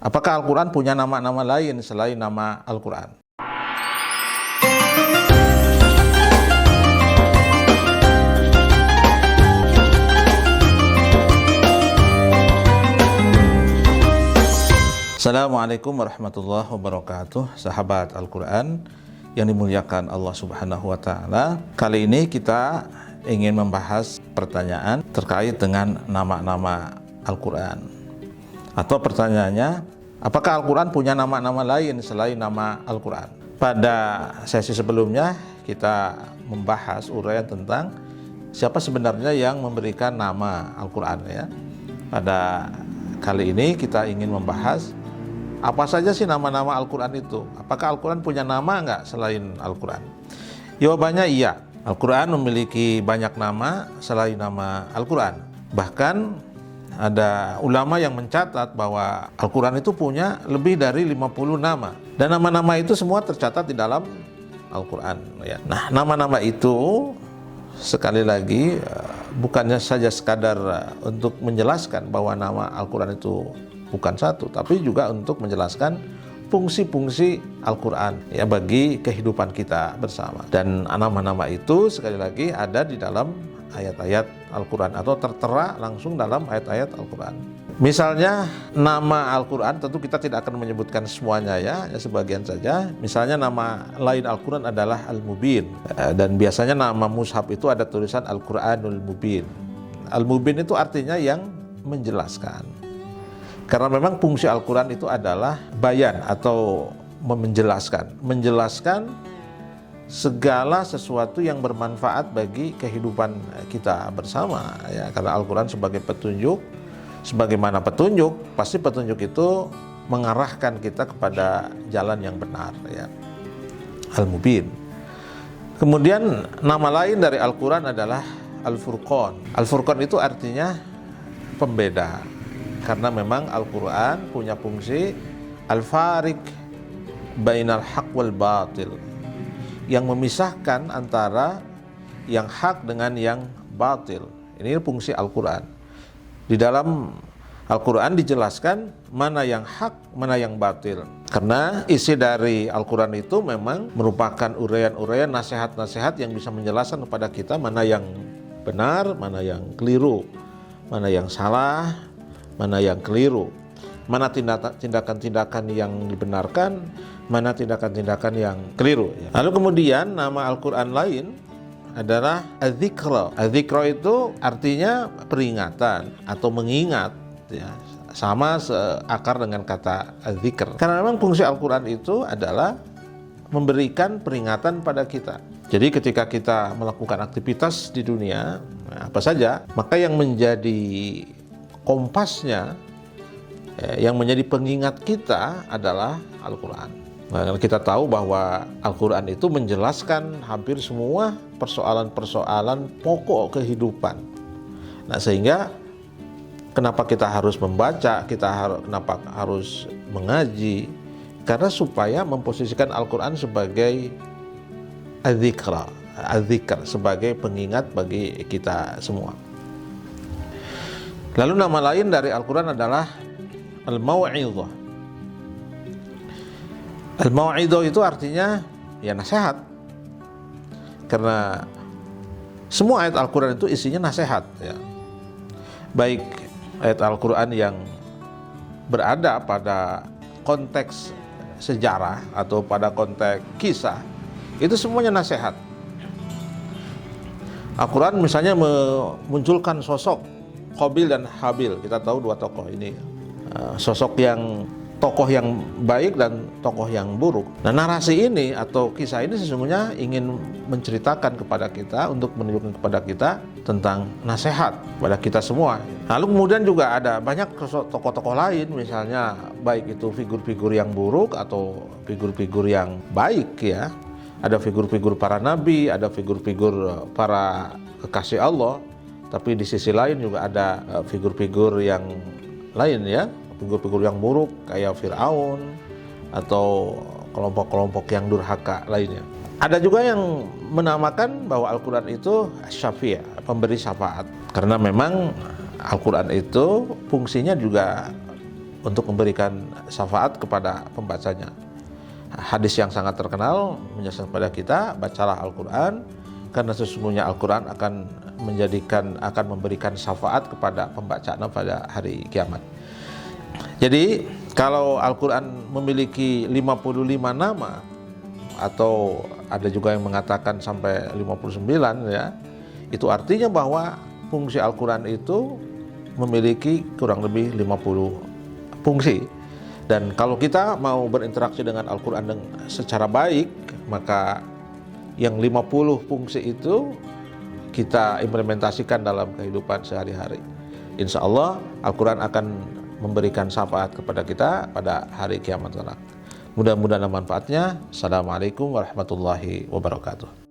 Apakah Al-Quran punya nama-nama lain selain nama Al-Quran? Assalamualaikum warahmatullahi wabarakatuh, sahabat Al-Quran yang dimuliakan Allah Subhanahu wa Ta'ala. Kali ini kita ingin membahas pertanyaan terkait dengan nama-nama Al-Quran. Atau pertanyaannya, apakah Al-Quran punya nama-nama lain selain nama Al-Quran? Pada sesi sebelumnya kita membahas uraian tentang siapa sebenarnya yang memberikan nama Al-Quran ya. Pada kali ini kita ingin membahas apa saja sih nama-nama Al-Quran itu? Apakah Al-Quran punya nama enggak selain Al-Quran? Jawabannya iya. Al-Quran memiliki banyak nama selain nama Al-Quran. Bahkan ada ulama yang mencatat bahwa Al-Quran itu punya lebih dari 50 nama. Dan nama-nama itu semua tercatat di dalam Al-Quran ya. Nah, nama-nama itu sekali lagi bukannya saja sekadar untuk menjelaskan bahwa nama Al-Quran itu bukan satu, tapi juga untuk menjelaskan fungsi-fungsi Al-Quran ya bagi kehidupan kita bersama. Dan nama-nama itu sekali lagi ada di dalam ayat-ayat Al-Quran atau tertera langsung dalam ayat-ayat Al-Quran. Misalnya nama Al-Quran, tentu kita tidak akan menyebutkan semuanya ya sebagian saja. Misalnya nama lain Al-Quran adalah Al-Mubin, dan biasanya nama mushaf itu ada tulisan Al-Quranul Mubin. Al-Mubin itu artinya yang menjelaskan. Karena memang fungsi Al-Quran itu adalah bayan atau menjelaskan segala sesuatu yang bermanfaat bagi kehidupan kita bersama ya. Karena Al-Quran sebagai petunjuk, sebagaimana petunjuk, pasti petunjuk itu mengarahkan kita kepada jalan yang benar ya. Al-Mubin. Kemudian nama lain dari Al-Quran adalah Al-Furqan. Al-Furqan itu artinya pembeda. Karena memang Al-Quran punya fungsi Al-Fariq bainal haq wal batil, yang memisahkan antara yang hak dengan yang batil. Ini fungsi Al-Quran. Di dalam Al-Quran dijelaskan mana yang hak, mana yang batil. Karena isi dari Al-Quran itu memang merupakan uraian-uraian, nasihat-nasihat yang bisa menjelaskan kepada kita mana yang benar, mana yang keliru, mana yang salah, mana yang keliru, mana tindakan-tindakan yang dibenarkan, mana tindakan-tindakan yang keliru. Lalu kemudian nama Al-Quran lain adalah Az-Zikra. Az-Zikra itu artinya peringatan atau mengingat ya, sama seakar dengan kata Az-Zikr. Karena memang fungsi Al-Quran itu adalah memberikan peringatan pada kita. Jadi ketika kita melakukan aktivitas di dunia apa saja, maka yang menjadi kompasnya, yang menjadi pengingat kita adalah Al-Quran. Nah, kita tahu bahwa Al-Quran itu menjelaskan hampir semua persoalan-persoalan pokok kehidupan. Nah, sehingga kenapa kita harus membaca, kenapa harus mengaji? Karena supaya memposisikan Al-Quran sebagai az-zikr, sebagai pengingat bagi kita semua. Lalu nama lain dari Al-Quran adalah Al-Mau'idhah. Al-Mau'idhah itu artinya ya nasihat. Karena semua ayat Al-Quran itu isinya nasihat ya. Baik ayat Al-Quran yang berada pada konteks sejarah atau pada konteks kisah, itu semuanya nasihat. Al-Quran misalnya memunculkan sosok Qabil dan Habil. Kita tahu dua tokoh ini, tokoh yang baik dan tokoh yang buruk. Nah, narasi ini atau kisah ini sesungguhnya ingin menceritakan kepada kita, untuk menunjukkan kepada kita tentang nasihat pada kita semua. Lalu kemudian juga ada banyak tokoh-tokoh lain, misalnya baik itu figur-figur yang buruk atau figur-figur yang baik ya. Ada figur-figur para nabi, ada figur-figur para kekasih Allah. Tapi di sisi lain juga ada figur-figur yang lain ya, figur-figur yang buruk kayak Fir'aun atau kelompok-kelompok yang durhaka lainnya. Ada juga yang menamakan bahwa Al-Quran itu syafi', pemberi syafaat. Karena memang Al-Quran itu fungsinya juga untuk memberikan syafaat kepada pembacanya. Hadis yang sangat terkenal menjelaskan kepada kita, bacalah Al-Quran karena sesungguhnya Al-Quran akan memberikan syafaat kepada pembacanya pada hari kiamat. Jadi kalau Al-Quran memiliki 55 nama, atau ada juga yang mengatakan sampai 59 ya, itu artinya bahwa fungsi Al-Quran itu memiliki kurang lebih 50 fungsi. Dan kalau kita mau berinteraksi dengan Al-Quran secara baik, maka yang 50 fungsi itu kita implementasikan dalam kehidupan sehari-hari. Insya Allah Al-Quran akan memberikan syafaat kepada kita pada hari kiamat kelak. Mudah-mudahan manfaatnya. Assalamualaikum warahmatullahi wabarakatuh.